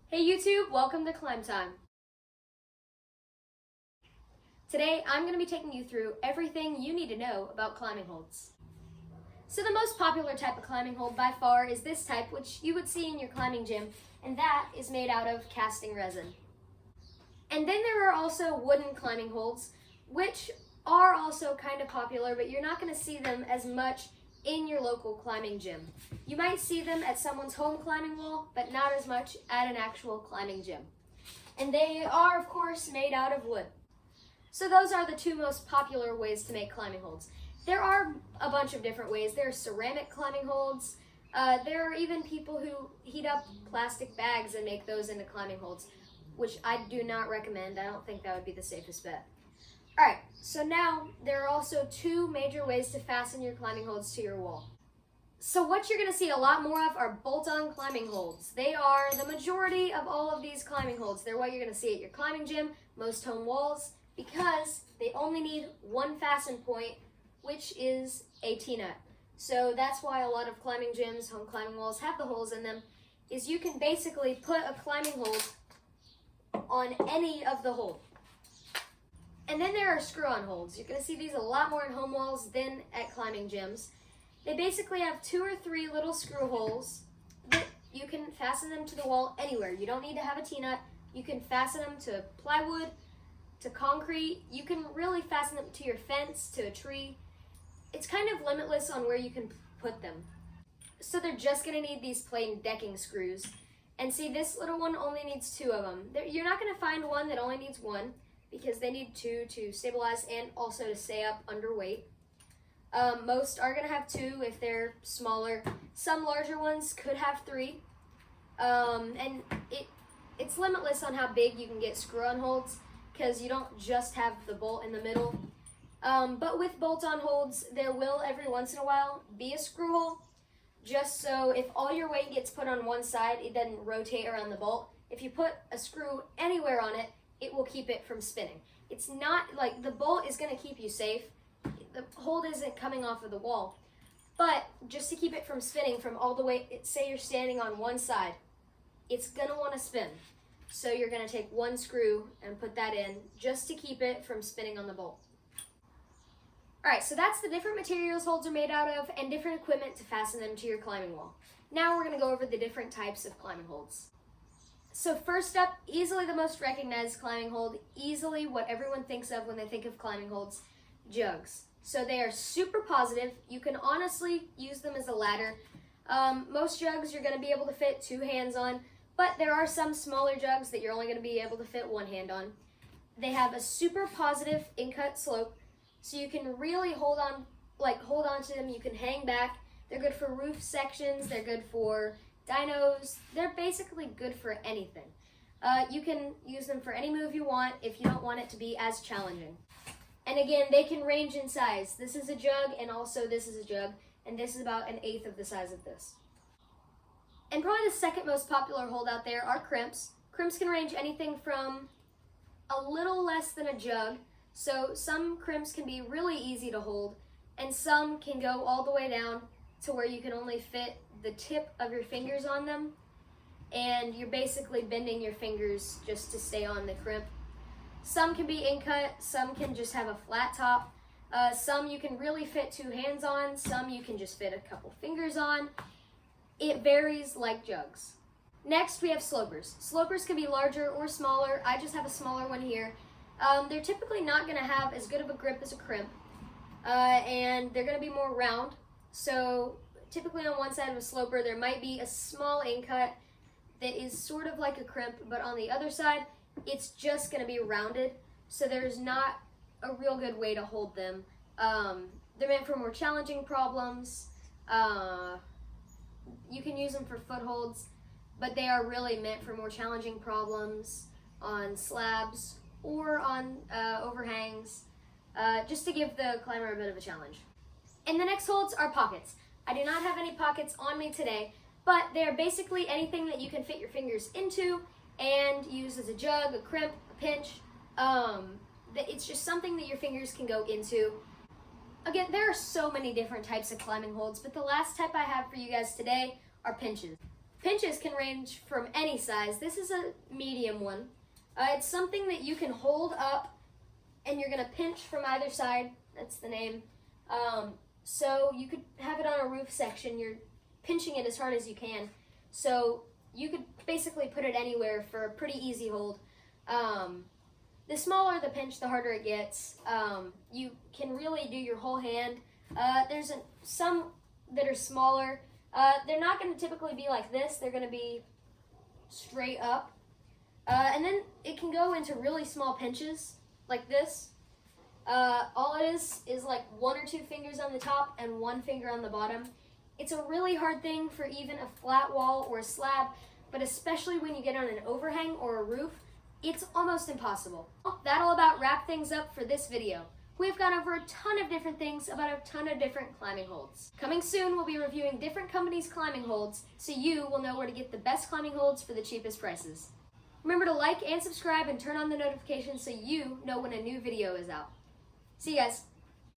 Hey YouTube, welcome to Climb Time. Today I'm going to be taking you through everything you need to know about climbing holds. So the most popular type of climbing hold by far is this type, which you would see in your climbing gym, and that is made out of casting resin. And then there are also wooden climbing holds, which are also kind of popular, but you're not going to see them as much in your local climbing gym. You might see them at someone's home climbing wall, but not as much at an actual climbing gym. And they are, of course, made out of wood. So those are the two most popular ways to make climbing holds. There are a bunch of different ways. There are ceramic climbing holds. There are even people who heat up plastic bags and make those into climbing holds, which I do not recommend. I don't think that would be the safest bet. Alright, so now there are also two major ways to fasten your climbing holds to your wall. So what you're going to see a lot more of are bolt-on climbing holds. They are the majority of all of these climbing holds. They're what you're going to see at your climbing gym, most home walls, because they only need one fasten point, which is a T-nut. So that's why a lot of climbing gyms, home climbing walls have the holes in them, is you can basically put a climbing hold on any of the holes. And then there are screw-on holds. You're going to see these a lot more in home walls than at climbing gyms. They basically have 2 or 3 little screw holes that you can fasten them to the wall anywhere. You don't need to have a T-nut. You can fasten them to plywood, to concrete. You can really fasten them to your fence, to a tree. It's kind of limitless on where you can put them. So they're just going to need these plain decking screws. And see, this little one only needs 2 of them. You're not going to find one that only needs 1, because they need 2 to stabilize and also to stay up under weight. Most are going to have 2 if they're smaller. Some larger ones could have 3. And it's limitless on how big you can get screw-on holds, because you don't just have the bolt in the middle. But with bolt-on holds, there will every once in a while be a screw hole, just so if all your weight gets put on one side, it doesn't rotate around the bolt. If you put a screw anywhere on it, it will keep it from spinning. It's not like the bolt is going to keep you safe. The hold isn't coming off of the wall. But just to keep it from spinning from all the way, say you're standing on one side, it's going to want to spin. So you're going to take one screw and put that in just to keep it from spinning on the bolt. Alright, so that's the different materials holds are made out of and different equipment to fasten them to your climbing wall. Now we're going to go over the different types of climbing holds. So first up, easily the most recognized climbing hold, easily what everyone thinks of when they think of climbing holds, jugs. So they are super positive. You can honestly use them as a ladder. Most jugs you're going to be able to fit 2 hands on, but there are some smaller jugs that you're only going to be able to fit 1 hand on. They have a super positive in-cut slope, so you can really hold on to them. You can hang back. They're good for roof sections. They're good for dynos. They're basically good for anything. You can use them for any move you want if you don't want it to be as challenging. And again, they can range in size. This is a jug, and also this is a jug, and this is about 1/8 of the size of this. And probably the second most popular hold out there are crimps. Crimps can range anything from a little less than a jug. So some crimps can be really easy to hold, and some can go all the way down to where you can only fit the tip of your fingers on them, and you're basically bending your fingers just to stay on the crimp. Some can be in-cut, some can just have a flat top, some you can really fit 2 hands on, some you can just fit a couple fingers on. It varies like jugs. Next we have slopers. Slopers can be larger or smaller. I just have a smaller one here. They're typically not going to have as good of a grip as a crimp, and they're going to be more round. So typically on one side of a sloper there might be a small in-cut that is sort of like a crimp, but on the other side it's just going to be rounded, so there's not a real good way to hold them. They're meant for more challenging problems. You can use them for footholds, but they are really meant for more challenging problems on slabs or on overhangs, just to give the climber a bit of a challenge. And the next holds are pockets. I do not have any pockets on me today, but they are basically anything that you can fit your fingers into and use as a jug, a crimp, a pinch. It's just something that your fingers can go into. Again, there are so many different types of climbing holds, but the last type I have for you guys today are pinches. pinches can range from any size. This is a medium one. It's something that you can hold up and you're gonna pinch from either side. That's the name. So you could have it on a roof section. You're pinching it as hard as you can. So you could basically put it anywhere for a pretty easy hold. The smaller the pinch, the harder it gets. You can really do your whole hand. There's some that are smaller. They're not going to typically be like this. They're going to be straight up. And then it can go into really small pinches like this. All it is like 1 or 2 fingers on the top and 1 finger on the bottom. It's a really hard thing for even a flat wall or a slab, but especially when you get on an overhang or a roof, it's almost impossible. That'll about wrap things up for this video. We've gone over a ton of different things about a ton of different climbing holds. Coming soon, we'll be reviewing different companies' climbing holds so you will know where to get the best climbing holds for the cheapest prices. Remember to like and subscribe and turn on the notifications so you know when a new video is out. See you guys.